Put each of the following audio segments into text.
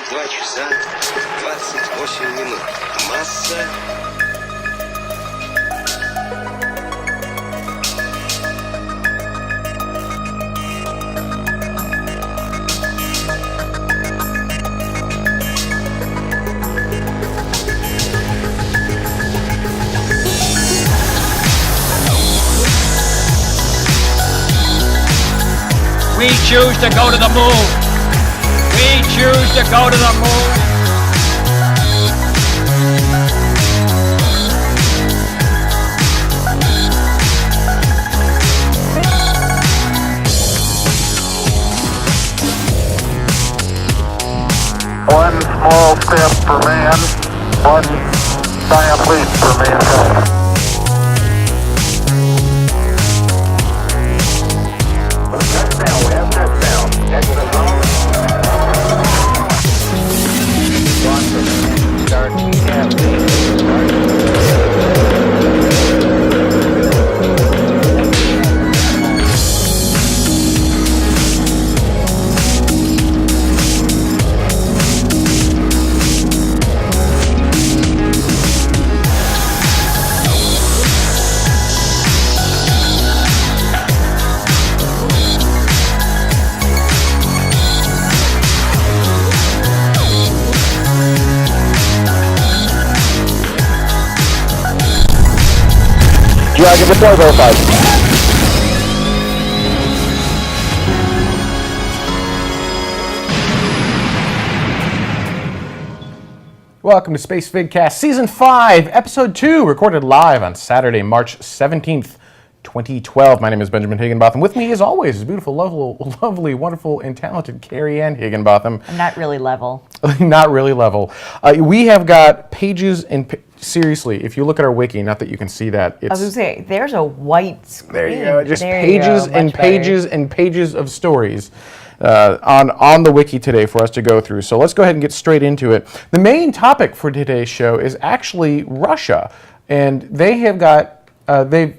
22 часа 28 минут. Масса... We choose to go to the moon. We choose to go to the moon. One small step for man, one giant leap for mankind. Dragon deploy verified. Welcome to Spacevidcast Season 5, Episode 2, recorded live on Saturday, March 17th, 2012. My name is Benjamin Higginbotham. With me, as always, is beautiful, lovely, wonderful, and talented Carrie Ann Higginbotham. I'm not really level. Not really level. We have got pages and... Seriously, if you look at our wiki, not that you can see that, it's... I was going to say, there's a white screen. There you go. Just there pages and pages and pages of stories on the wiki today for us to go through. So let's go ahead and get straight into it. The main topic for today's show is actually Russia. And they have got... there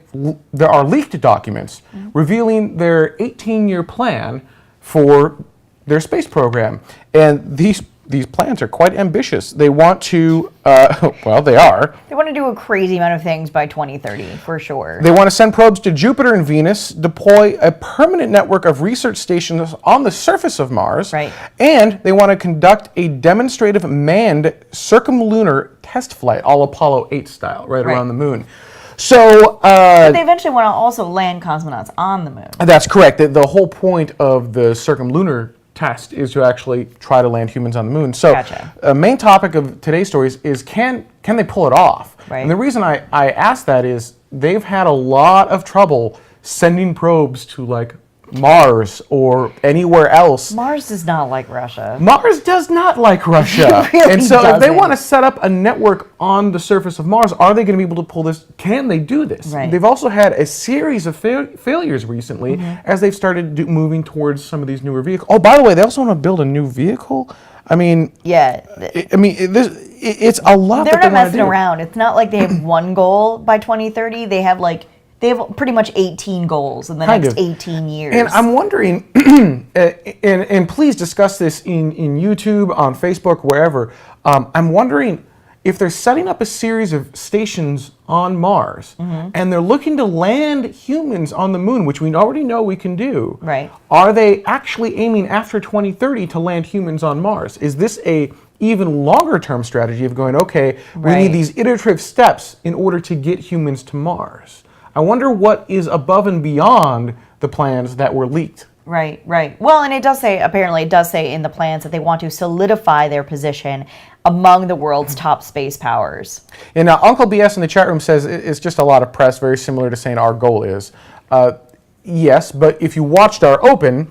are leaked documents revealing their 18-year plan for their space program. And these plans are quite ambitious. They want to, well, they are. They want to do a crazy amount of things by 2030, for sure. They want to send probes to Jupiter and Venus, deploy a permanent network of research stations on the surface of Mars, right. And they want to conduct a demonstrative manned circumlunar test flight, all Apollo 8 style, right around the moon. So, but they eventually want to also land cosmonauts on the moon. That's correct. The whole point of the circumlunar test is to actually try to land humans on the moon. So, Gotcha. Main topic of today's stories is can they pull it off? Right. And the reason I ask that is they've had a lot of trouble sending probes to like Mars or anywhere else. Mars does not like Russia. Mars does not like Russia. Really and so if they doesn't. want to set up a network on the surface of Mars, are they going to be able to pull this? Can they do this? Right. They've also had a series of failures recently as they've started moving towards some of these newer vehicles. Oh, by the way, they also want to build a new vehicle. I mean, Yeah. it's a lot. They're that they not wanna messing do. around. It's not like they have one goal by 2030. They have pretty much 18 goals in the Kind next of. 18 years. And I'm wondering, and please discuss this in YouTube, on Facebook, wherever. I'm wondering if they're setting up a series of stations on Mars and they're looking to land humans on the moon, which we already know we can do. Right. Are they actually aiming after 2030 to land humans on Mars? Is this a even longer term strategy of going, okay, we need these iterative steps in order to get humans to Mars? I wonder what is above and beyond the plans that were leaked. Right. Well, and it does say in the plans that they want to solidify their position among the world's top space powers. And Uncle BS in the chat room says it's just a lot of press, very similar to saying our goal is. Yes, but if you watched our open,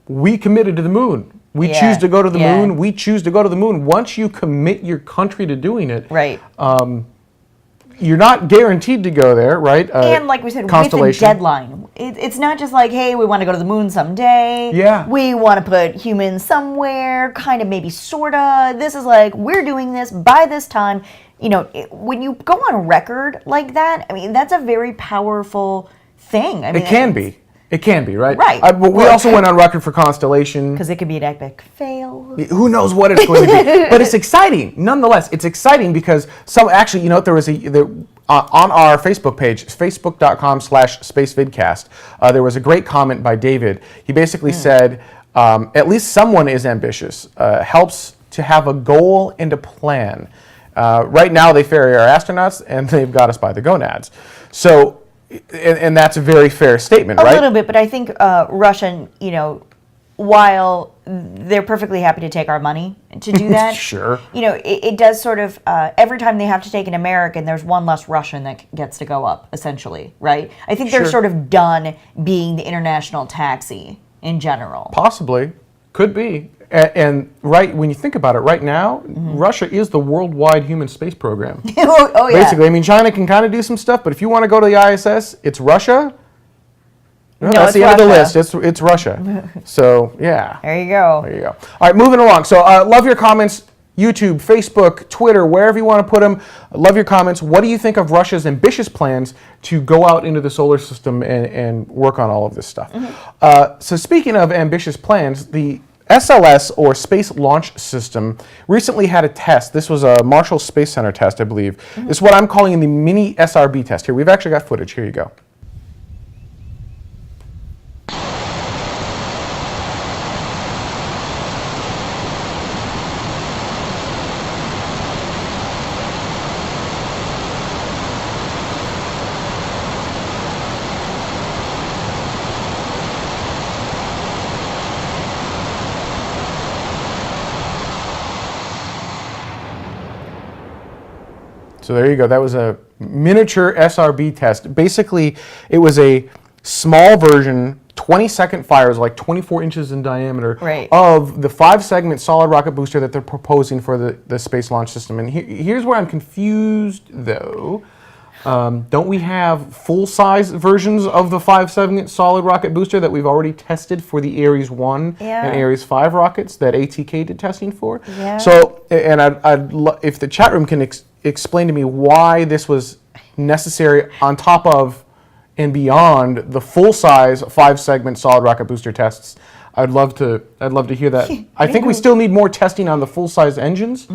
we committed to the moon. We choose to go to the moon. We choose to go to the moon. Once you commit your country to doing it, Right. You're not guaranteed to go there, right? And like we said, with a deadline. It's not just like, hey, we want to go to the moon someday. Yeah. We want to put humans somewhere, kind of maybe, sort of. This is like, we're doing this by this time. You know, when you go on record like that, I mean, that's a very powerful thing. I mean, it can be. It can be, right? Right. But we also went on record for Constellation. Because it could be an epic fail. Who knows what it's going to be? But it's exciting, nonetheless. It's exciting because actually, there was on our Facebook page, facebook.com/spacevidcast, there was a great comment by David. He basically said, at least someone is ambitious. Helps to have a goal and a plan. Right now, they ferry our astronauts, and they've got us by the gonads. So, and that's a very fair statement, right? A little bit, but I think Russia, while they're perfectly happy to take our money to do that, Sure. It does sort of, every time they have to take an American, there's one less Russian that gets to go up, essentially, right? I think they're Sure. sort of done being the international taxi in general. Possibly. Could be. And right when you think about it, right now, Russia is the worldwide human space program. Oh, yeah. Basically, I mean, China can kind of do some stuff, but if you want to go to the ISS, it's Russia. No, that's it's the end of the Russia. list. It's Russia. So, yeah. There you go. There you go. All right, moving along. So, love your comments. YouTube, Facebook, Twitter, wherever you want to put them. Love your comments. What do you think of Russia's ambitious plans to go out into the solar system and work on all of this stuff? So speaking of ambitious plans, the SLS, or Space Launch System, recently had a test. This was a Marshall Space Center test, I believe. It's what I'm calling the mini SRB test. Here, we've actually got footage. Here you go. So there you go. That was a miniature SRB test. Basically, it was a small version, 20-second fires, like 24 inches in diameter, Right. of the 5-segment solid rocket booster that they're proposing for the Space Launch System. And here's where I'm confused, though. Don't we have full-size versions of the 5-segment solid rocket booster that we've already tested for the Ares 1 Yeah. and Ares 5 rockets that ATK did testing for? Yeah. So, and if the chat room can explain to me why this was necessary on top of and beyond the full-size 5-segment solid rocket booster tests, I'd love to hear that. I think we still need more testing on the full-size engines,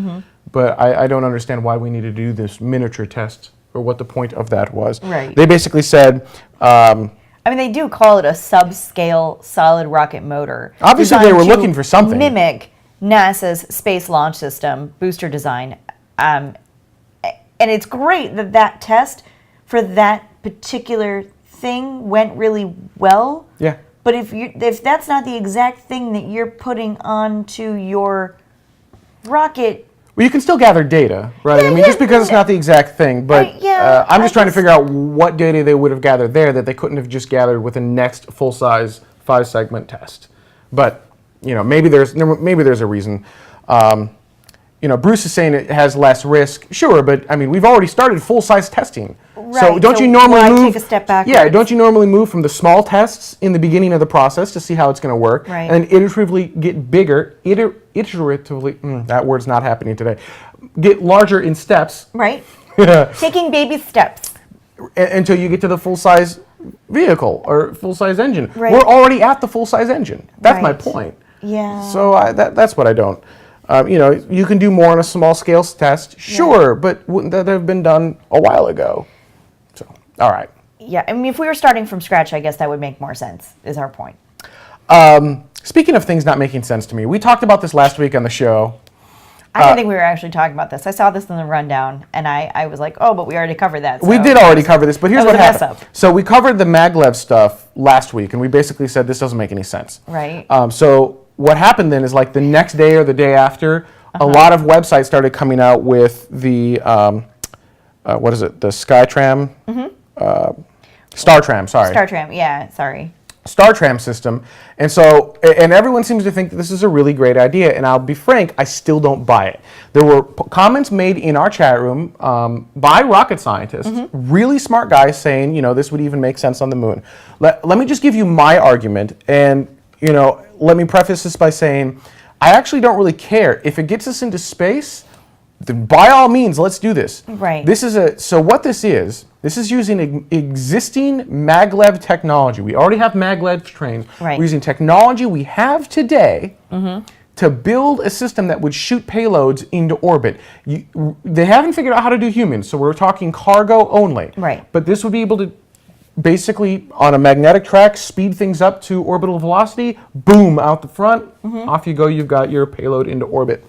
but I don't understand why we need to do this miniature test or what the point of that was. Right. They basically said, I mean, they do call it a subscale solid rocket motor. Obviously, they designed were to looking for something. Mimic NASA's Space Launch System booster design. And it's great that test for that particular thing went really well. yeah. But if that's not the exact thing that you're putting onto your rocket, Well, you can still gather data, right? I mean, just because it's not the exact thing, but I'm just trying to figure out what data they would have gathered there that they couldn't have just gathered with the next full-size 5-segment test. But maybe there's a reason. Bruce is saying it has less risk. Sure, but I mean, we've already started full-size testing. So Right, don't so you normally why move? take a step backwards? Yeah, don't you normally move from the small tests in the beginning of the process to see how it's going to work, Right. and then iteratively get bigger, iteratively. That word's not happening today. Get larger in steps right? Taking baby steps. until you get to the full-size vehicle or full-size engine. Right. We're already at the full-size engine. That's my Right. point. Yeah. So that's what I don't. You can do more on a small-scale test, sure, but wouldn't that have been done a while ago? So, all right. Yeah, I mean, if we were starting from scratch, I guess that would make more sense, is our point. Speaking of things not making sense to me, we talked about this last week on the show. I don't think we were actually talking about this. I saw this in the rundown, and I was like, oh, but we already covered that. We so- did already cover this, but here's That what was a mess happened. up. So we covered the maglev stuff last week, and we basically said this doesn't make any sense. Right. So what happened then is like the next day or the day after, a lot of websites started coming out with the, what is it, the SkyTram? StarTram, sorry. Star Tram, yeah, sorry. StarTram system. And so, and everyone seems to think that this is a really great idea. And I'll be frank, I still don't buy it. There were comments made in our chat room by rocket scientists, really smart guys saying, this would even make sense on the moon. Let me just give you my argument. And, let me preface this by saying, I actually don't really care. If it gets us into space, then by all means, let's do this. Right. So what this is using existing maglev technology. We already have maglev trains. Right. We're using technology we have today to build a system that would shoot payloads into orbit. They haven't figured out how to do humans, so we're talking cargo only. Right. But this would be able to basically, on a magnetic track, speed things up to orbital velocity, boom, out the front, off you go, you've got your payload into orbit.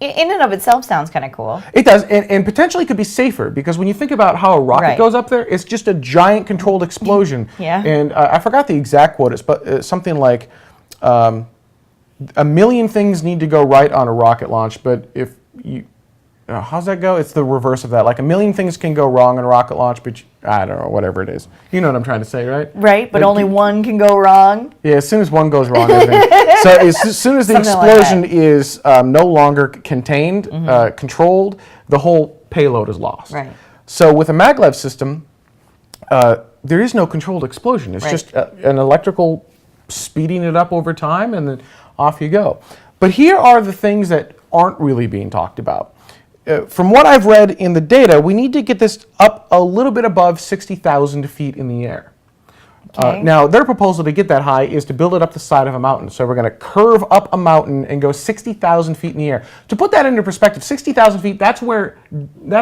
In and of itself sounds kind of cool. It does, and potentially could be safer, because when you think about how a rocket Right. goes up there, it's just a giant controlled explosion. Yeah. And I forgot the exact quote, but something like 1 million things need to go right on a rocket launch, but if you... how's that go? It's the reverse of that. Like 1 million things can go wrong on a rocket launch, but I don't know, whatever it is. You know what I'm trying to say, right? Right, but Like, only one can go wrong. Yeah, as soon as one goes wrong, everything. So as soon as the Something like explosion is no longer contained, controlled, the whole payload is lost. Right. So with a maglev system, there is no controlled explosion. It's Right. just an electrical speeding it up over time, and then off you go. But here are the things that aren't really being talked about. From what I've read in the data, we need to get this up a little bit above 60,000 feet in the air. Okay. Now, their proposal to get that high is to build it up the side of a mountain. So we're going to curve up a mountain and go 60,000 feet in the air. To put that into perspective, 60,000 feet, that's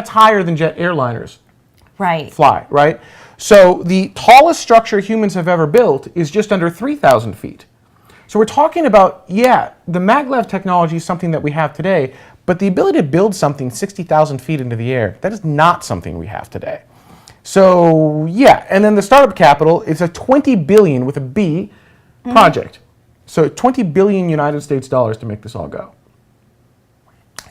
higher than jet airliners Right. fly, right? So the tallest structure humans have ever built is just under 3,000 feet. So we're talking about, the maglev technology is something that we have today, but the ability to build something 60,000 feet into the air, that is not something we have today. So, and then the startup capital is a 20 billion with a B project. So 20 billion United States dollars to make this all go.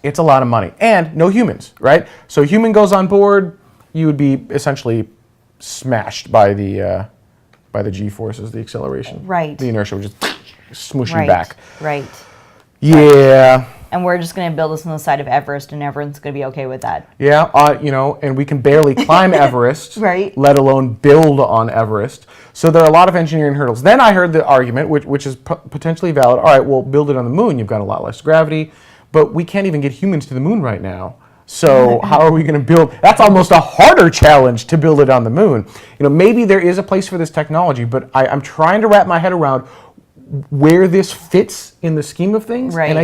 It's a lot of money. And no humans, right? So human goes on board, you would be essentially smashed by the G-forces, the acceleration. Right. The inertia would just smoosh you Right. back. Right. Yeah. And we're just going to build this on the side of Everest, and everyone's going to be okay with that. Yeah, and we can barely climb Everest, Right. let alone build on Everest. So there are a lot of engineering hurdles. Then I heard the argument, which is potentially valid, all right, well, build it on the moon. You've got a lot less gravity, but we can't even get humans to the moon right now. So how are we going to build? That's almost a harder challenge to build it on the moon. Maybe there is a place for this technology, but I'm trying to wrap my head around where this fits in the scheme of things, Right. and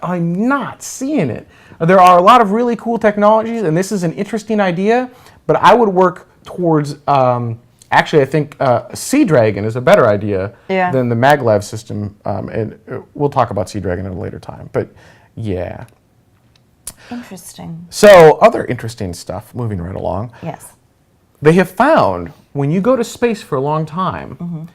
I'm not seeing it. There are a lot of really cool technologies, and this is an interesting idea, but I would work towards, actually I think Sea Dragon is a better idea than the maglev system, and we'll talk about Sea Dragon at a later time, but yeah. Interesting. So other interesting stuff, moving right along. Yes. They have found when you go to space for a long time,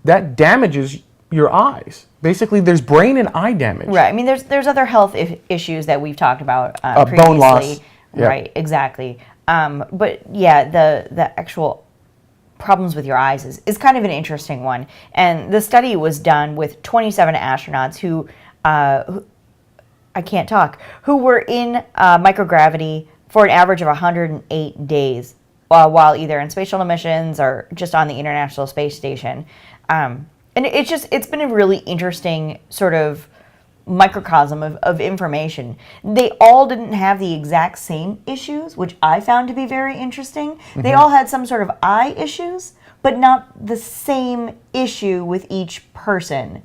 that damages your eyes. Basically, there's brain and eye damage. Right. I mean, there's other health issues that we've talked about previously. Bone loss. Yep. Right. Exactly. But yeah, the actual problems with your eyes is kind of an interesting one. And the study was done with 27 astronauts who I can't talk, who were in microgravity for an average of 108 days while either in space shuttle missions or just on the International Space Station. And it's been a really interesting sort of microcosm of information. They all didn't have the exact same issues, which I found to be very interesting. They all had some sort of eye issues, but not the same issue with each person.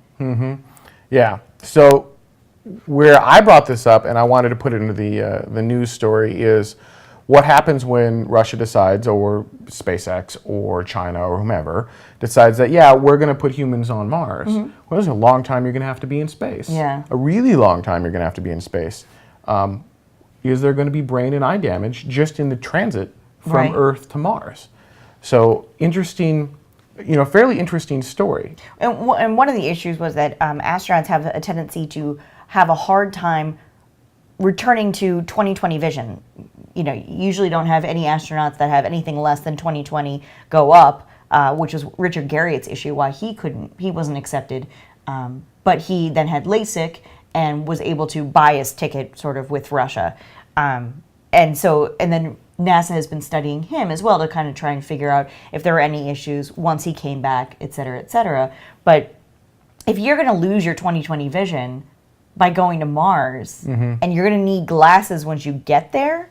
Yeah. So where I brought this up, and I wanted to put it into the news story, is what happens when Russia decides, or SpaceX, or China, or whomever, decides that, we're going to put humans on Mars. Well, there's a long time you're going to have to be in space. Yeah. A really long time you're going to have to be in space. Is there going to be brain and eye damage just in the transit from Right. Earth to Mars? So interesting, fairly interesting story. And one of the issues was that astronauts have a tendency to have a hard time returning to 20/20 vision. You usually don't have any astronauts that have anything less than 20/20 go up, which was Richard Garriott's issue, why he wasn't accepted. But he then had LASIK and was able to buy his ticket sort of with Russia. And then NASA has been studying him as well to kind of try and figure out if there were any issues once he came back, et cetera, et cetera. But if you're going to lose your 20/20 vision, by going to Mars, Mm-hmm. and you're going to need glasses once you get there.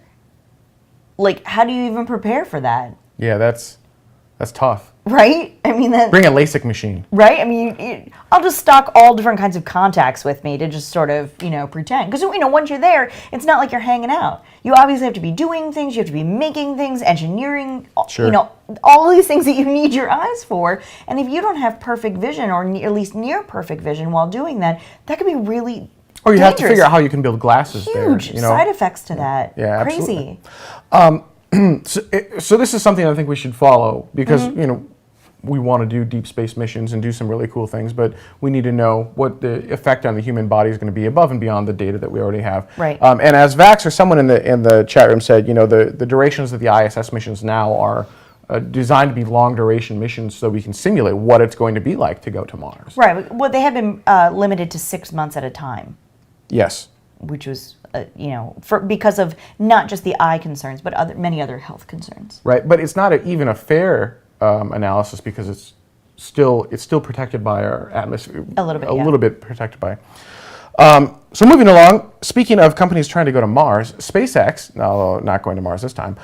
Like, how do you even prepare for that? Yeah, that's tough. Right? I mean, that. Bring a LASIK machine. Right? I mean, I'll just stock all different kinds of contacts with me to just sort of, pretend. Because, once you're there, it's not like you're hanging out. You obviously have to be doing things, you have to be making things, engineering, Sure. All these things that you need your eyes for. And if you don't have perfect vision, or at least near perfect vision while doing that, that could be really Or you have to dangerous. figure out how you can build glasses there. Huge side effects to that. Yeah, Crazy. So this is something I think we should follow because, Mm-hmm. we want to do deep space missions and do some really cool things, but we need to know what the effect on the human body is going to be above and beyond the data that we already have. Right. And as Vax or someone in the chat room said, the durations of the ISS missions now are designed to be long duration missions so we can simulate what it's going to be like to go to Mars. Right. Well, they have been limited to 6 months at a time, Yes. which was, because of not just the eye concerns, but many other health concerns. Right, but it's not even a fair analysis because it's still protected by our atmosphere. A little bit, A yeah. little bit protected by. So moving along, speaking of companies trying to go to Mars, SpaceX, no, not going to Mars this time,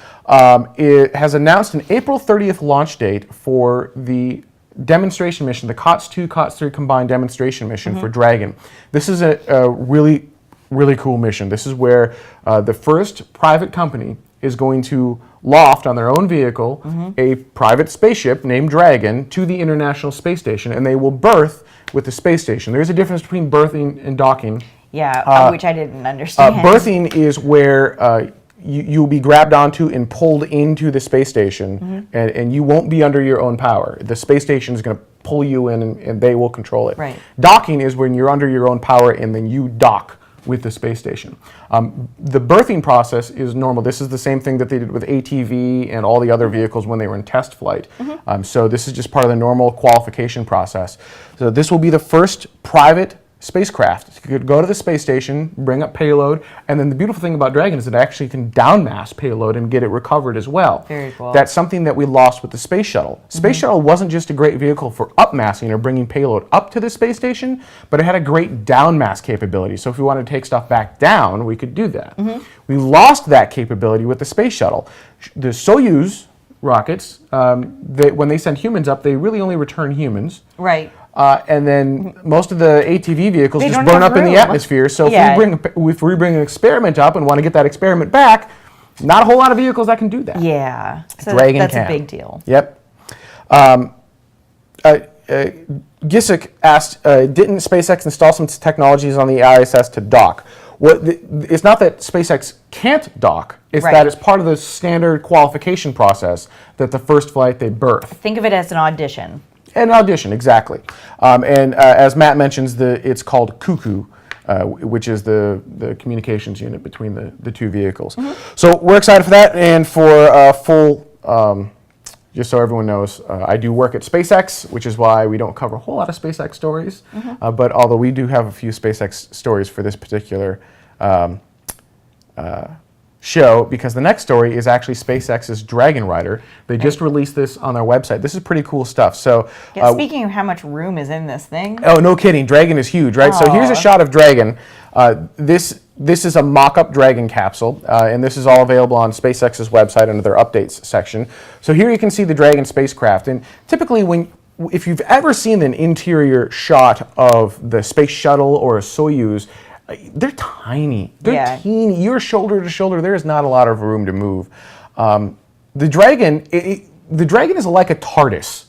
it has announced an April 30th launch date for the demonstration mission, the COTS-2, COTS-3 combined demonstration mission for Dragon. This is a really, really cool mission. This is where the first private company is going to loft on their own vehicle a private spaceship named Dragon to the International Space Station, and they will berth with the space station. There's a difference between berthing and docking. Yeah, which I didn't understand. Berthing is where you'll be grabbed onto and pulled into the space station, and you won't be under your own power. The space station is going to pull you in, and they will control it. Right. Docking is when you're under your own power, and then you dock with the space station. The berthing process is normal. This is the same thing that they did with ATV and all the other vehicles when they were in test flight. So this is just part of the normal qualification process. So this will be the first private spacecraft. You could go to the space station, bring up payload, and then the beautiful thing about Dragon is it actually can downmass payload and get it recovered as well. Very cool. That's something that we lost with the space shuttle. Space shuttle wasn't just a great vehicle for upmassing or bringing payload up to the space station, but it had a great downmass capability. So if we wanted to take stuff back down, we could do that. We lost that capability with the space shuttle. The Soyuz rockets, when they send humans up, they really only return humans. Right. And then most of the ATV vehicles They just don't burn have up in the room. atmosphere. So Yeah. if we bring an experiment up and want to get that experiment back, not a whole lot of vehicles that can do that. Yeah. So Dragon that's can. a big deal. Yep. Gisick asked, didn't SpaceX install some technologies on the ISS to dock? It's not that SpaceX can't dock. It's Right. that it's part of the standard qualification process that the first flight they berth. Think of it as an audition. An audition, exactly. And as Matt mentions, it's called Cuckoo, which is the communications unit between the two vehicles. So we're excited for that, and for full, just so everyone knows, I do work at SpaceX, which is why we don't cover a whole lot of SpaceX stories. But although we do have a few SpaceX stories for this particular show, because the next story is actually SpaceX's Dragon Rider. They just released this on their website. This is pretty cool stuff. So, Yeah, speaking of how much room is in this thing. oh, no kidding, Dragon is huge, right? So here's a shot of Dragon. This is a mock-up Dragon capsule, and this is all available on SpaceX's website under their updates section. So here you can see the Dragon spacecraft, and typically if you've ever seen an interior shot of the space shuttle or a Soyuz, they're tiny. They're Yeah. teeny. You're shoulder to shoulder. There is not a lot of room to move. The Dragon, the Dragon is like a TARDIS.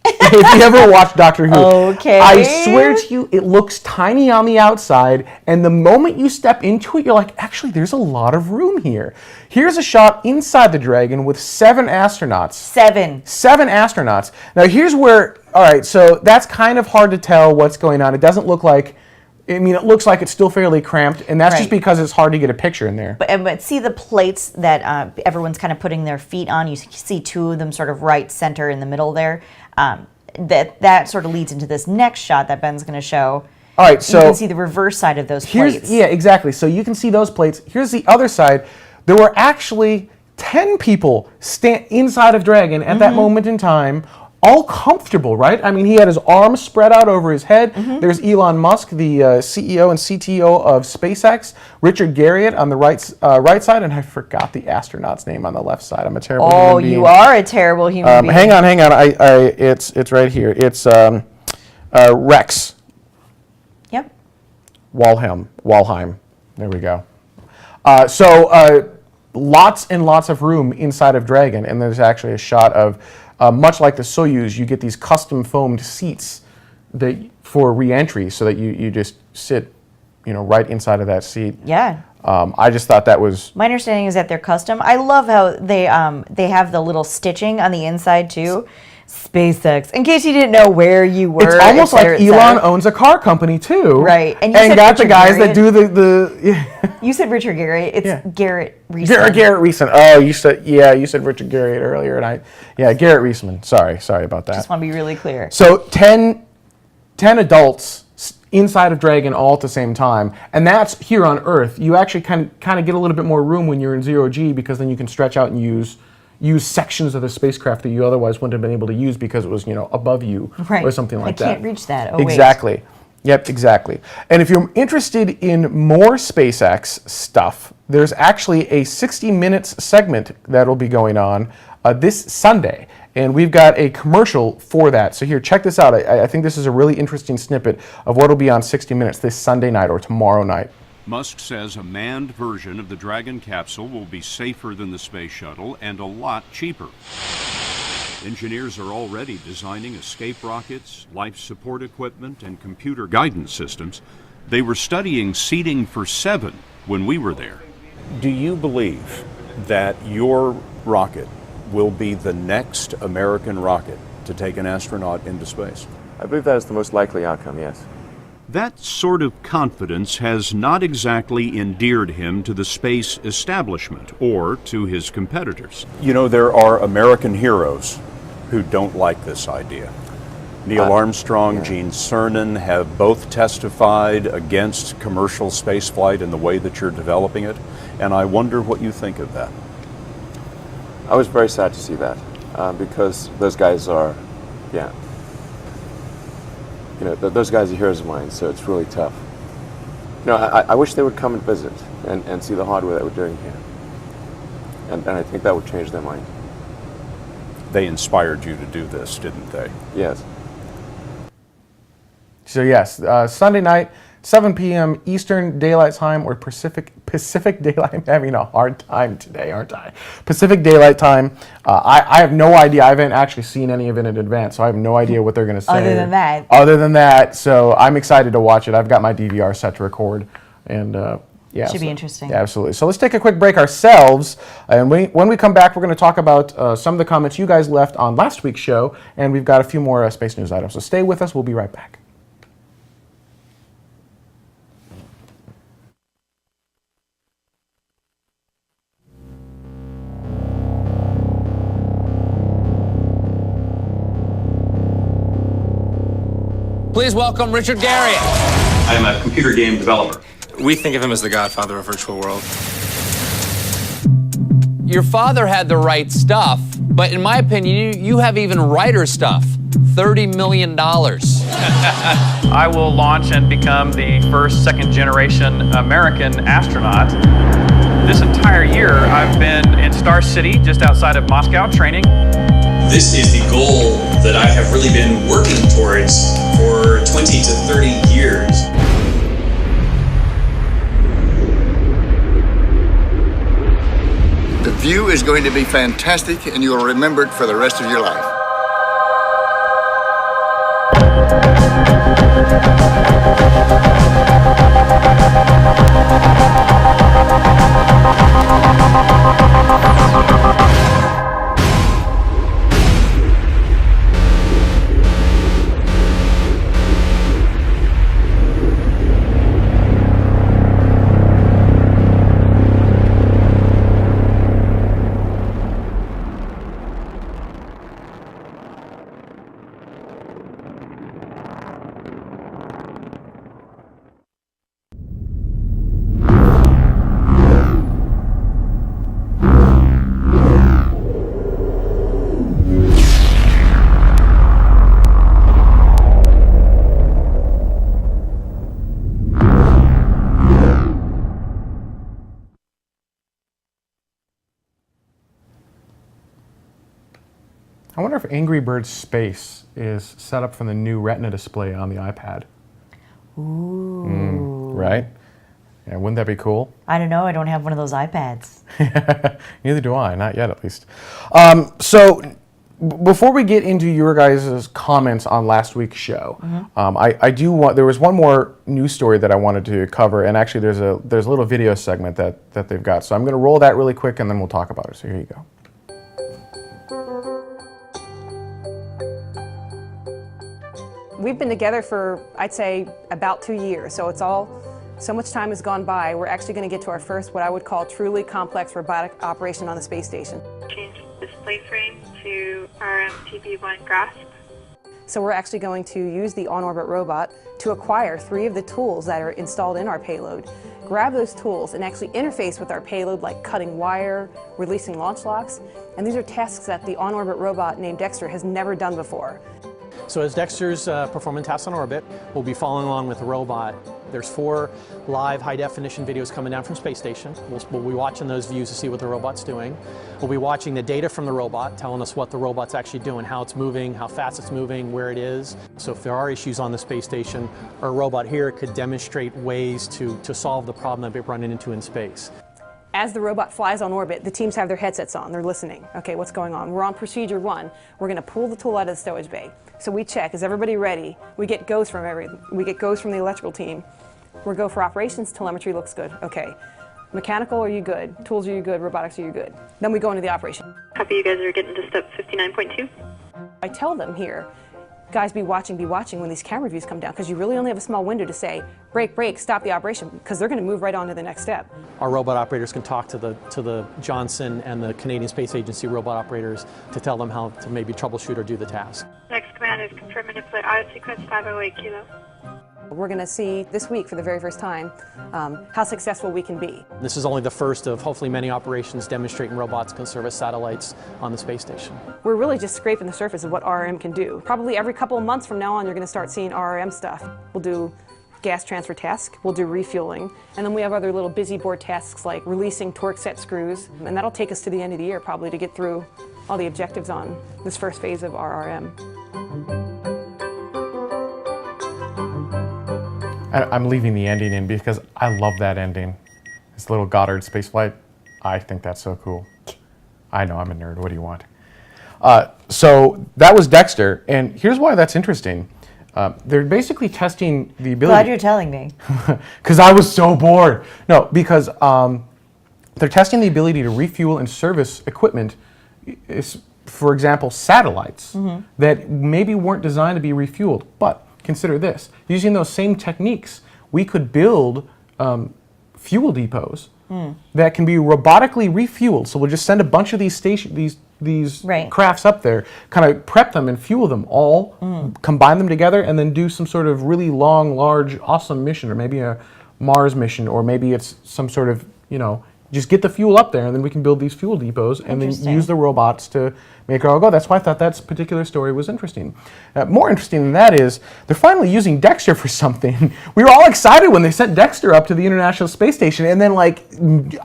If you ever watch Doctor Who, Okay. I swear to you, it looks tiny on the outside, and the moment you step into it, you're like, actually, there's a lot of room here. Here's a shot inside the Dragon with 7 astronauts. 7. 7 astronauts. Now, here's where, all right, so that's kind of hard to tell what's going on. It doesn't look like, it looks like it's still fairly cramped, and that's just Right. because it's hard to get a picture in there. But see the plates that everyone's kind of putting their feet on. You see 2 of them sort of right center in the middle there. That sort of leads into this next shot that Ben's going to show. All right, so you can see the reverse side of those plates. Yeah, exactly. So you can see those plates. Here's the other side. There were actually 10 people inside of Dragon at that moment in time all comfortable, right? I mean, he had his arms spread out over his head. There's Elon Musk, the CEO and CTO of SpaceX. Richard Garriott on the right side, and I forgot the astronaut's name on the left side. I'm a terrible human being. You are a terrible human being. Hang on. It's right here. It's Rex Yep. Walheim. There we go. Lots and lots of room inside of Dragon, and there's actually a shot of, much like the Soyuz, you get these custom foamed seats for re-entry, so that you just sit, right inside of that seat. Yeah. I just thought that was. My understanding is that they're custom. I love how they have the little stitching on the inside too. SpaceX. In case you didn't know where you were. It's almost like Elon owns a car company too, right? And got the guys that do the. You said Richard Garriott. It's Garrett Reisman. Garrett Reisman. Oh, you said Richard Garriott earlier, and Garrett Reisman. Sorry about that. Just want to be really clear. So 10 adults inside of Dragon all at the same time, and that's here on Earth. You actually kind of get a little bit more room when you're in 0G, because then you can stretch out and use sections of the spacecraft that you otherwise wouldn't have been able to use because it was above you, or something like that. I can't reach that. Oh, exactly. Wait. Yep, exactly. And if you're interested in more SpaceX stuff, there's actually a 60 Minutes segment that'll be going on this Sunday. And we've got a commercial for that. So here, check this out. I think this is a really interesting snippet of what will be on 60 Minutes this Sunday night or tomorrow night. Musk says a manned version of the Dragon capsule will be safer than the space shuttle and a lot cheaper. Engineers are already designing escape rockets, life support equipment, and computer guidance systems. They were studying seating for 7 when we were there. Do you believe that your rocket will be the next American rocket to take an astronaut into space? I believe that is the most likely outcome, yes. That sort of confidence has not exactly endeared him to the space establishment or to his competitors. There are American heroes who don't like this idea. Neil Armstrong, Gene Cernan have both testified against commercial spaceflight in the way that you're developing it, and I wonder what you think of that. I was very sad to see that, because those guys are, those guys are heroes of mine, so it's really tough. I wish they would come and visit and see the hardware that we're doing here. And I think that would change their mind. They inspired you to do this, didn't they? Yes. So yes, Sunday night, 7 p.m. Eastern Daylight Time or Pacific Daylight. I'm having a hard time today, aren't I? Pacific Daylight Time. I have no idea. I haven't actually seen any of it in advance, so I have no idea what they're going to say. Other than that, so I'm excited to watch it. I've got my DVR set to record, and should be interesting. Yeah, absolutely. So let's take a quick break ourselves, and when we come back, we're going to talk about some of the comments you guys left on last week's show, and we've got a few more space news items. So stay with us. We'll be right back. Please welcome Richard Garriott. I'm a computer game developer. We think of him as the godfather of virtual world. Your father had the right stuff, but in my opinion, you have even righter stuff. $30 million. I will launch and become the first second-generation American astronaut. This entire year, I've been in Star City, just outside of Moscow, training. This is the goal that I have really been working towards for 20 to 30 years. The view is going to be fantastic, and you'll remember it for the rest of your life. I wonder if Angry Birds Space is set up from the new Retina display on the iPad. Ooh. Right? Yeah, wouldn't that be cool? I don't know. I don't have one of those iPads. Neither do I, not yet at least. So before we get into your guys' comments on last week's show, I do want, there was one more news story that I wanted to cover, and actually there's a little video segment that they've got. So I'm going to roll that really quick and then we'll talk about it. So here you go. We've been together for, I'd say, about 2 years, so so much time has gone by. We're actually going to get to our first, what I would call, truly complex robotic operation on the space station. Change display frame to RMTB1 grasp. So we're actually going to use the on-orbit robot to acquire 3 of the tools that are installed in our payload, grab those tools and actually interface with our payload, like cutting wire, releasing launch locks, and these are tasks that the on-orbit robot named Dexter has never done before. So as Dexter's performing tasks on orbit, we'll be following along with the robot. There's 4 live high-definition videos coming down from Space Station. We'll be watching those views to see what the robot's doing. We'll be watching the data from the robot, telling us what the robot's actually doing, how it's moving, how fast it's moving, where it is. So if there are issues on the space station, our robot here could demonstrate ways to solve the problem that we're running into in space. As the robot flies on orbit, the teams have their headsets on. They're listening. Okay, what's going on? We're on procedure 1. We're going to pull the tool out of the stowage bay. So we check, is everybody ready? We get goes from the electrical team. We go for operations, telemetry looks good. Okay. Mechanical, are you good? Tools, are you good? Robotics, are you good? Then we go into the operation. Copy, you guys are getting to step 59.2. I tell them here, guys, be watching when these camera views come down, because you really only have a small window to say, break, stop the operation, because they're going to move right on to the next step. Our robot operators can talk to the Johnson and the Canadian Space Agency robot operators to tell them how to maybe troubleshoot or do the task. Next command is confirm and deploy auto sequence 508 kilo. We're going to see this week for the very first time how successful we can be. This is only the first of hopefully many operations demonstrating robots can service satellites on the space station. We're really just scraping the surface of what RRM can do. Probably every couple of months from now on, you're going to start seeing RRM stuff. We'll do gas transfer tasks, we'll do refueling, and then we have other little busy board tasks like releasing torque set screws, and that'll take us to the end of the year probably to get through all the objectives on this first phase of RRM. I'm leaving the ending in because I love that ending. This little Goddard spaceflight, I think that's so cool. I know, I'm a nerd. What do you want? So that was Dexter, and here's why that's interesting. They're basically testing the ability... Glad you're telling me. Because I was so bored. No, because they're testing the ability to refuel and service equipment, for example, satellites that maybe weren't designed to be refueled, but consider this. Using those same techniques, we could build fuel depots that can be robotically refueled. So we'll just send a bunch of these crafts up there, kind of prep them and fuel them all, combine them together, and then do some sort of really long, large, awesome mission, or maybe a Mars mission, or maybe it's some sort of, just get the fuel up there, and then we can build these fuel depots and then use the robots to make it all go. That's why I thought that particular story was interesting. More interesting than that is they're finally using Dexter for something. We were all excited when they sent Dexter up to the International Space Station, and then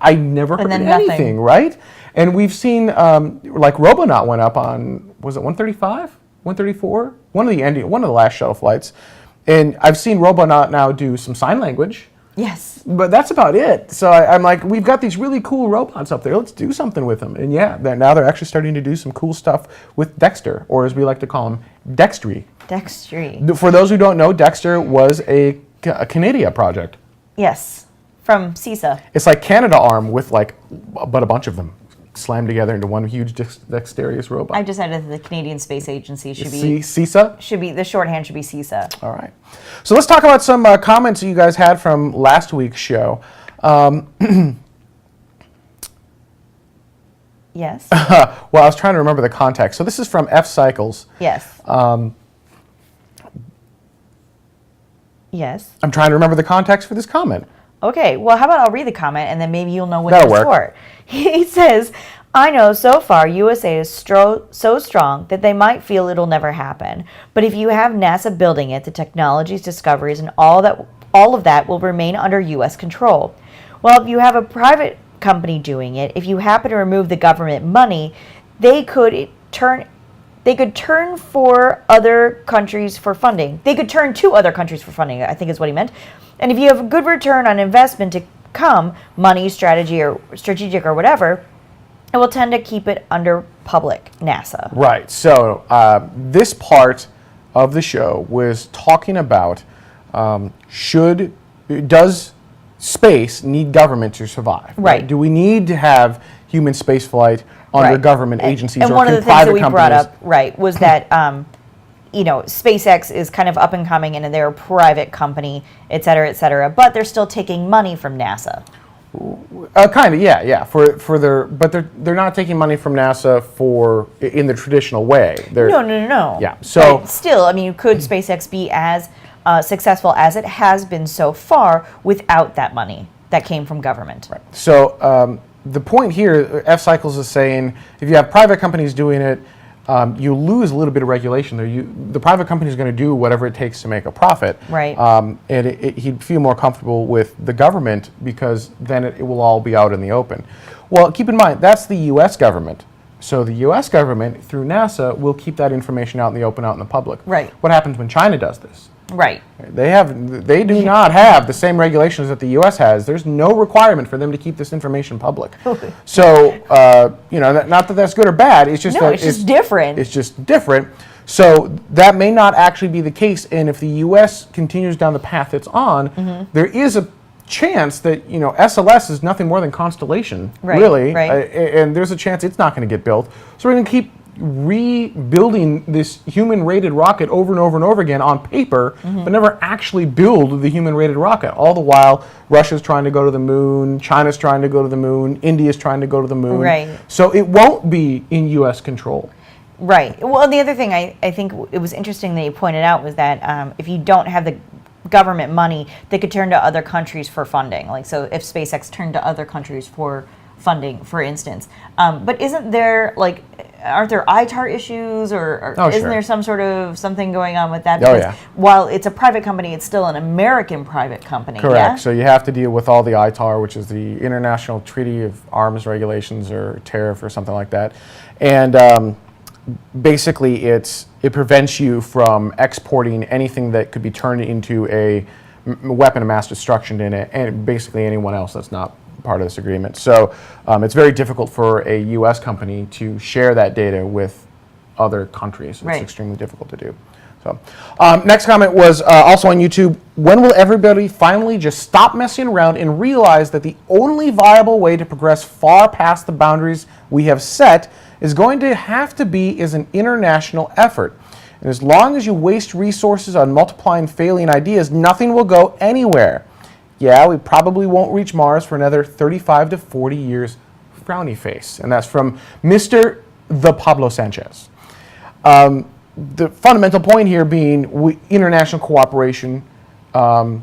I never heard anything, right? And we've seen Robonaut went up on, was it 135, 134? One of the last shuttle flights, and I've seen Robonaut now do some sign language. Yes. But that's about it. So I'm like, we've got these really cool robots up there. Let's do something with them. And yeah, now they're actually starting to do some cool stuff with Dexter, or as we like to call him, Dextry. Dextry. For those who don't know, Dexter was a Canada project. Yes, from CISA. It's like Canadarm with but a bunch of them slammed together into one huge dexterous robot. I decided that the Canadian Space Agency should be CISA. The shorthand should be CISA. All right. So let's talk about some comments you guys had from last week's show. Yes. Well, I was trying to remember the context. So this is from F Cycles. Yes. Yes. I'm trying to remember the context for this comment. Okay, well, how about I'll read the comment and then maybe you'll know what That'll it's work. for. He says, I know so far USA is so strong that they might feel it'll never happen. But if you have NASA building it, the technologies, discoveries, and all of that will remain under US control. Well, if you have a private company doing it, if you happen to remove the government money, they could turn they could turn for other countries for funding. They could turn to other countries for funding, I think is what he meant. And if you have a good return on investment to come, money, strategy, or strategic or whatever, it will tend to keep it under public NASA. Right. So this part of the show was talking about does space need government to survive? Right. Do we need to have human spaceflight under government agencies and or one of can the things that we private brought companies? up, was that SpaceX is kind of up and coming, and they're a private company, et cetera, but they're still taking money from NASA. Kind of, yeah. But they're not taking money from NASA in the traditional way. No. Yeah. So but still, I mean, could SpaceX be as successful as it has been so far without that money that came from government? Right. So the point here, F Cycles is saying, if you have private companies doing it, you lose a little bit of regulation there. The private company is going to do whatever it takes to make a profit. Right. And he'd feel more comfortable with the government because then it will all be out in the open. Well, keep in mind, that's the U.S. government. So the U.S. government, through NASA, will keep that information out in the open, out in the public. Right. What happens when China does this? Right. They do not have the same regulations that the U.S. has. There's no requirement for them to keep this information public. So, not that that's good or bad. It's just it's just different. It's just different. So that may not actually be the case. And if the U.S. continues down the path it's on, there is a chance that SLS is nothing more than constellation, really. Right. And there's a chance it's not going to get built. So we're going to keep rebuilding this human-rated rocket over and over and over again on paper, but never actually build the human-rated rocket. All the while, Russia's trying to go to the moon, China's trying to go to the moon, India's trying to go to the moon. Right. So it won't be in U.S. control. Right. Well, the other thing I think it was interesting that you pointed out was that if you don't have the government money, they could turn to other countries for funding. Like, so if SpaceX turned to other countries for funding, for instance. But isn't there, aren't there ITAR issues or isn't there some sort of something going on with that? Because while it's a private company, it's still an American private company. Correct. Yeah? So you have to deal with all the ITAR, which is the International Treaty of Arms Regulations or tariff or something like that. And basically it prevents you from exporting anything that could be turned into a weapon of mass destruction in it, and basically anyone else that's not part of this agreement. So it's very difficult for a U.S. company to share that data with other countries. It's extremely difficult to do. So next comment was also on YouTube. When will everybody finally just stop messing around and realize that the only viable way to progress far past the boundaries we have set is going to have to be as an international effort? And as long as you waste resources on multiplying failing ideas, nothing will go anywhere. Yeah, we probably won't reach Mars for another 35 to 40 years, frowny face. And that's from Mr. The Pablo Sanchez. The fundamental point here being international cooperation. Well,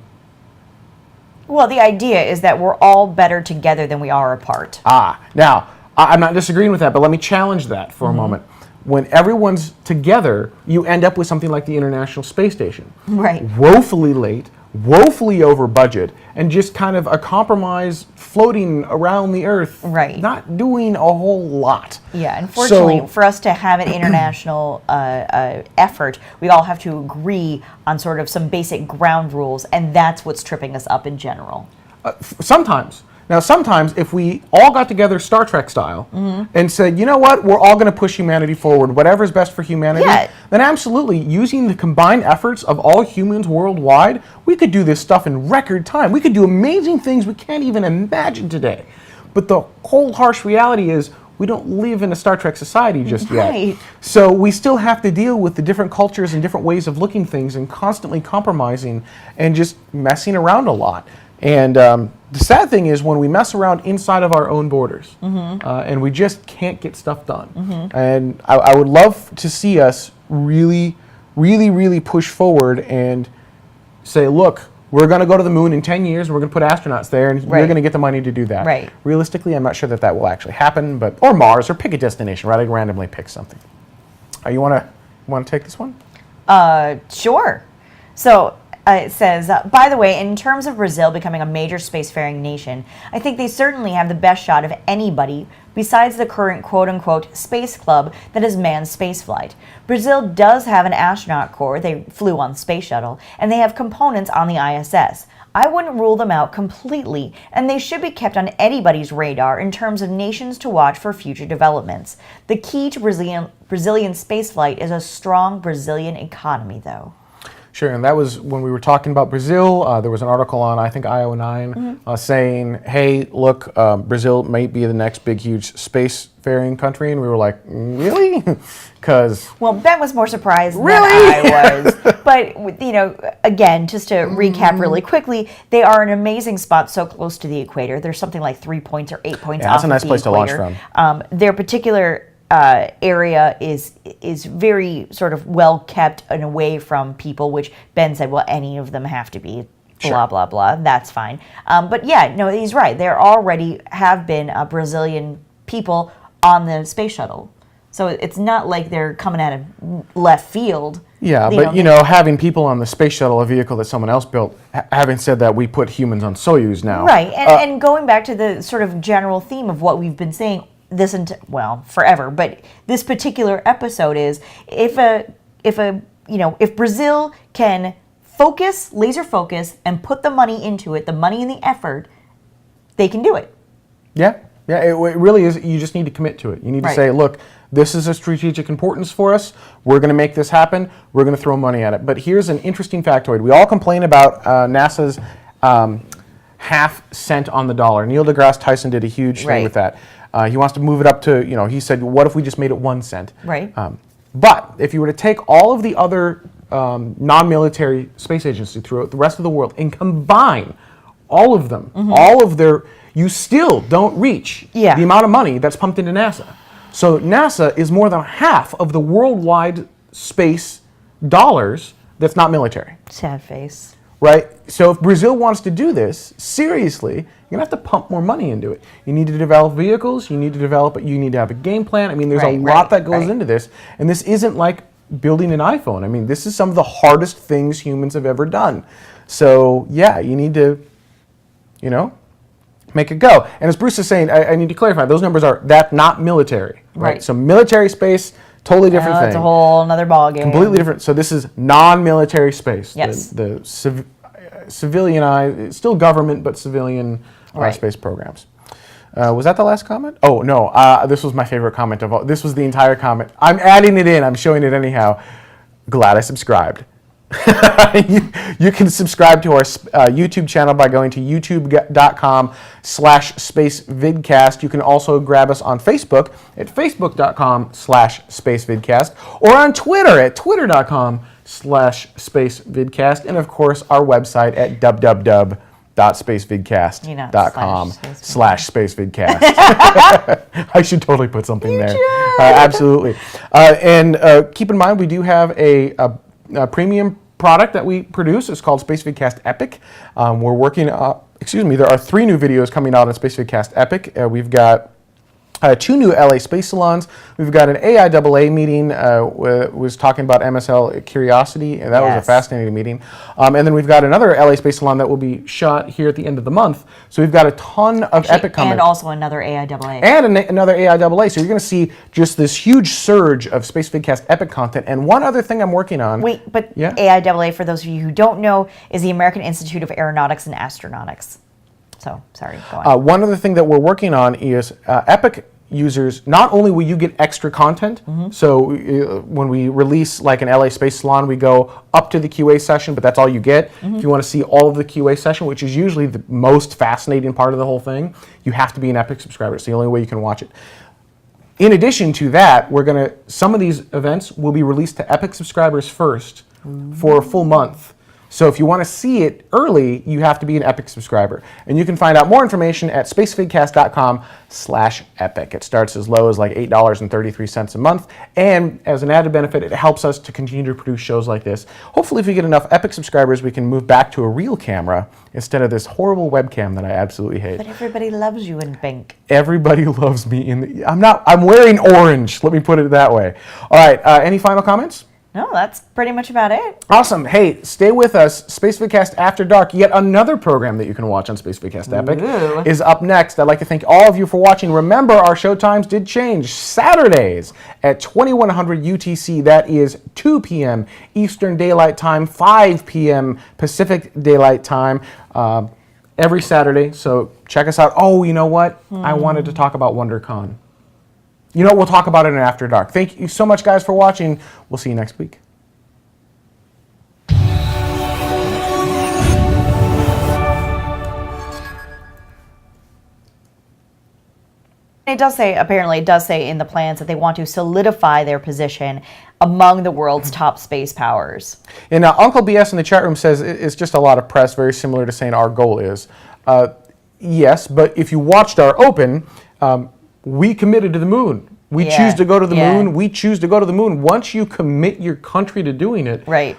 the idea is that we're all better together than we are apart. Now, I'm not disagreeing with that, but let me challenge that for a moment. When everyone's together, you end up with something like the International Space Station. Right. Woefully late, woefully over budget, and just kind of a compromise floating around the Earth. Right. Not doing a whole lot. Yeah, unfortunately, for us to have an international effort, we all have to agree on sort of some basic ground rules, and that's what's tripping us up in general. Sometimes. Now, sometimes if we all got together Star Trek style and said, you know what, we're all going to push humanity forward, whatever's best for humanity, then absolutely, using the combined efforts of all humans worldwide, we could do this stuff in record time. We could do amazing things we can't even imagine today. But the whole harsh reality is we don't live in a Star Trek society just yet. So we still have to deal with the different cultures and different ways of looking things and constantly compromising and just messing around a lot. And the sad thing is when we mess around inside of our own borders and we just can't get stuff done. And I would love to see us really, really, really push forward and say, look, we're going to go to the moon in 10 years and we're going to put astronauts there and we're going to get the money to do that. Realistically, I'm not sure that that will actually happen, but or Mars, or pick a destination, right? I randomly pick something. You want to take this one? Sure. So It says, by the way, in terms of Brazil becoming a major spacefaring nation, I think they certainly have the best shot of anybody besides the current quote-unquote space club that has manned spaceflight. Brazil does have an astronaut corps, they flew on the space shuttle, and they have components on the ISS. I wouldn't rule them out completely, and they should be kept on anybody's radar in terms of nations to watch for future developments. The key to Brazilian spaceflight is a strong Brazilian economy, though. Sure, and that was when we were talking about Brazil. There was an article on, I think, IO9 saying, hey, look, Brazil may be the next big, huge spacefaring country. And we were like, really? Because... Well, Ben was more surprised than I was. But, you know, again, just to recap really quickly, they are an amazing spot so close to the equator. There's something like 3 points or 8 points off that's a nice the place equator. to launch from. Their particular... area is very sort of well kept and away from people, which Ben said, well, any of them have to be, blah, blah, blah. That's fine. But yeah, no, he's right. There already have been Brazilian people on the space shuttle. So it's not like they're coming out of left field. Yeah, but you know, having people on the space shuttle, a vehicle that someone else built, having said that, we put humans on Soyuz now. Right, and going back to the sort of general theme of what we've been saying, forever, but this particular episode is if Brazil can laser focus and put the money into it, the money and the effort, they can do it. Yeah, it really is. You just need to commit to it. You need to say, look, this is a strategic importance for us. We're going to make this happen. We're going to throw money at it. But here's an interesting factoid. We all complain about NASA's half cent on the dollar. Neil deGrasse Tyson did a huge thing with that. He wants to move it up to, he said, what if we just made it 1 cent? Right. But if you were to take all of the other non-military space agencies throughout the rest of the world and combine all of them, all of you still don't reach the amount of money that's pumped into NASA. So NASA is more than half of the worldwide space dollars that's not military. Sad face. Right? So if Brazil wants to do this, seriously, you're going to have to pump more money into it. You need to develop vehicles, you need to have a game plan. I mean, there's a lot that goes into this. And this isn't like building an iPhone. I mean, this is some of the hardest things humans have ever done. So, yeah, you need to, make it go. And as Bruce is saying, I need to clarify, those numbers that's not military. Right? So military space, totally different thing. That's a whole another ballgame. Completely different. So this is non-military space. Yes. The civilianized, still government, but civilian space programs. Was that the last comment? Oh, no. This was my favorite comment of all. This was the entire comment. I'm adding it in. I'm showing it anyhow. Glad I subscribed. You can subscribe to our YouTube channel by going to youtube.com/spacevidcast. You can also grab us on Facebook at facebook.com/spacevidcast or on Twitter at twitter.com/spacevidcast, and of course our website at www.spacevidcast.com/spacevidcast. I should totally put something there. Absolutely. And keep in mind, we do have a premium product that we produce. It's called Spacevidcast Epic. We're working, there are 3 new videos coming out on Spacevidcast Epic. We've got 2 new LA Space Salons. We've got an AIAA meeting, was talking about MSL Curiosity, and that was a fascinating meeting. And then we've got another LA Space Salon that will be shot here at the end of the month. So we've got a ton of Epic coming. And also another AIAA. And another AIAA. So you're going to see just this huge surge of Spacevidcast Epic content. And one other thing I'm working on. Wait, but AIAA, for those of you who don't know, is the American Institute of Aeronautics and Astronautics. So, sorry, go on. One other thing that we're working on is Epic users, not only will you get extra content, so when we release like an LA Space Salon, we go up to the QA session, but that's all you get. If you want to see all of the QA session, which is usually the most fascinating part of the whole thing, you have to be an Epic subscriber. It's the only way you can watch it. In addition to that, some of these events will be released to Epic subscribers first for a full month. So if you want to see it early, you have to be an Epic subscriber. And you can find out more information at spacevidcast.com/epic. It starts as low as like $8.33 a month. And as an added benefit, it helps us to continue to produce shows like this. Hopefully, if we get enough Epic subscribers, we can move back to a real camera instead of this horrible webcam that I absolutely hate. But everybody loves you in pink. Everybody loves me I'm wearing orange. Let me put it that way. All right. Any final comments? No, that's pretty much about it. Awesome. Hey, stay with us. Spacevidcast After Dark, yet another program that you can watch on Spacevidcast Epic, is up next. I'd like to thank all of you for watching. Remember, our show times did change. Saturdays at 2100 UTC, that is 2 p.m. Eastern Daylight Time, 5 p.m. Pacific Daylight Time, every Saturday. So check us out. Oh, you know what? I wanted to talk about WonderCon. You know, we'll talk about it in After Dark. Thank you so much, guys, for watching. We'll see you next week. It does say, apparently, it does say in the plans that they want to solidify their position among the world's top space powers. And Uncle BS in the chat room says it's just a lot of press, very similar to saying our goal is. Yes, but if you watched our open, we committed to the moon. We choose to go to the moon. We choose to go to the moon. Once you commit your country to doing it, right?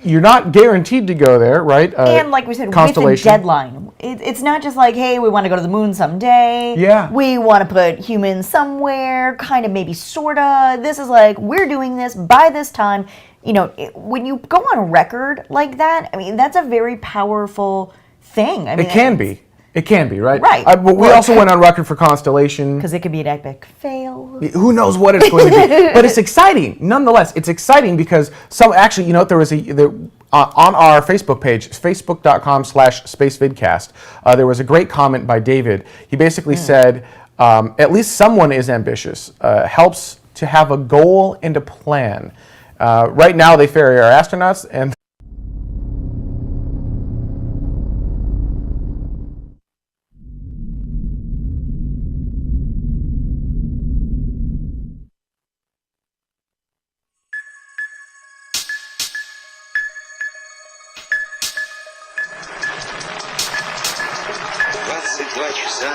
You're not guaranteed to go there, right? And like we said, with a deadline. It's not just like, hey, we want to go to the moon someday. Yeah. We want to put humans somewhere, kind of, maybe, sort of. This is like, we're doing this by this time. You know, when you go on record like that, I mean, that's a very powerful thing. I mean, it can be. It can be, right? Right. But we also went on record for Constellation. Because it could be an epic fail. Who knows what it's going to be. But it's exciting. Nonetheless, it's exciting because actually, you know, there was on our Facebook page, facebook.com/spacevidcast, there was a great comment by David. He basically said, at least someone is ambitious. Helps to have a goal and a plan. Right now, they ferry our astronauts and часа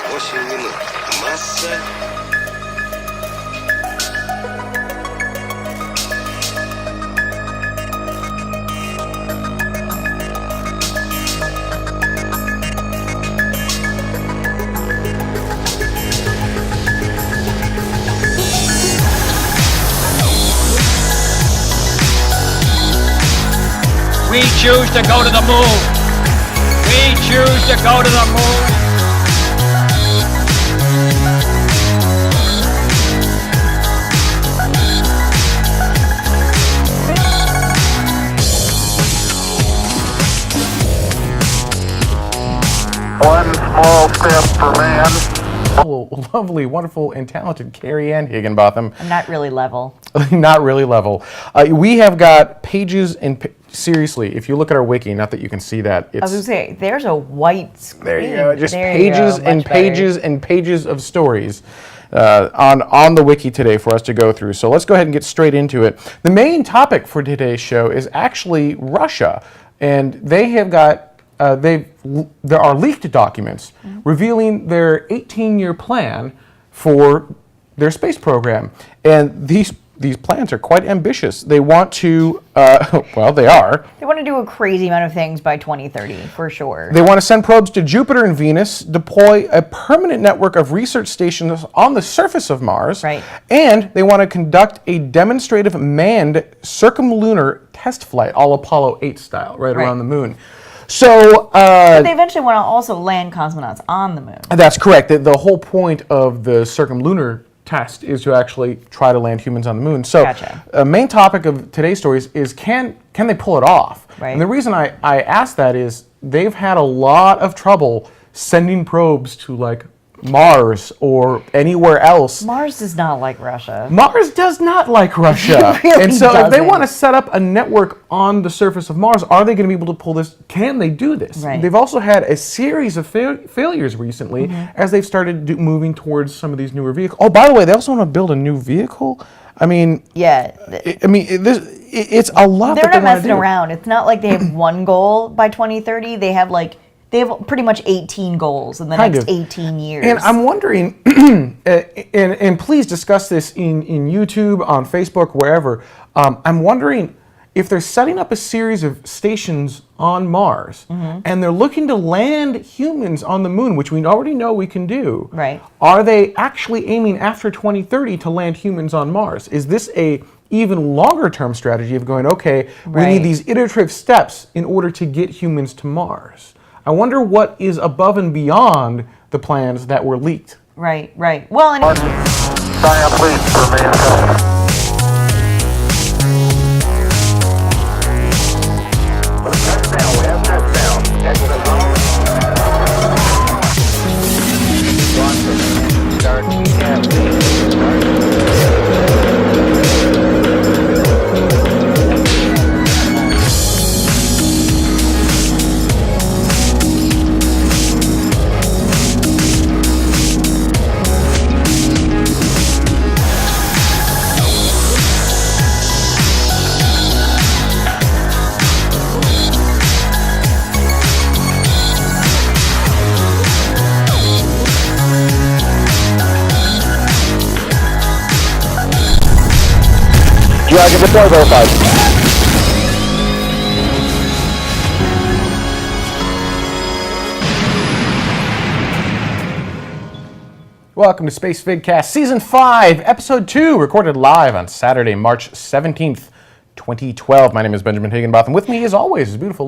28 минут. Масса... We choose to go to the moon. We choose to go to the moon. One small step for man. Lovely, wonderful, and talented Carrie Ann Higginbotham. I'm not really level. Not really level. We have got pages and seriously, if you look at our wiki, not that you can see that. I was going to say, there's a white screen. There you go. Just pages and pages and pages of stories on the wiki today for us to go through. So let's go ahead and get straight into it. The main topic for today's show is actually Russia, and they have got there are leaked documents revealing their 18-year plan for their space program, and these plans are quite ambitious. They want to, well, they are. They want to do a crazy amount of things by 2030, for sure. They want to send probes to Jupiter and Venus, deploy a permanent network of research stations on the surface of Mars, right. And they want to conduct a demonstrative manned circumlunar test flight, all Apollo 8 style, right around the moon. So, but they eventually want to also land cosmonauts on the moon. That's correct. The whole point of the circumlunar test is to actually try to land humans on the moon. So, a main topic of today's stories is can they pull it off? Right. And the reason I ask that is they've had a lot of trouble sending probes to like Mars or anywhere else. Mars does not like Russia. Mars does not like Russia. Really and so doesn't. if they want to set up a network on the surface of Mars, are they going to be able to pull this? Can they do this? Right. They've also had a series of failures recently as they've started moving towards some of these newer vehicles. Oh, by the way, they also want to build a new vehicle. I mean, yeah. It's a lot. They're that they not messing do. around. It's not like they have one goal by 2030. They have pretty much 18 goals in the next 18 years. And I'm wondering, and please discuss this in YouTube, on Facebook, wherever. I'm wondering, if they're setting up a series of stations on Mars and they're looking to land humans on the moon, which we already know we can do, Right. are they actually aiming after 2030 to land humans on Mars? Is this a even longer term strategy of going, okay, we need these iterative steps in order to get humans to Mars? I wonder what is above and beyond the plans that were leaked. Right, right. Well, and Giant leap for mankind. Dragon deploy verified. Welcome to Spacevidcast Season 5, Episode 2, recorded live on Saturday, March 17th, 2012. My name is Benjamin Higginbotham. With me, as always, is beautiful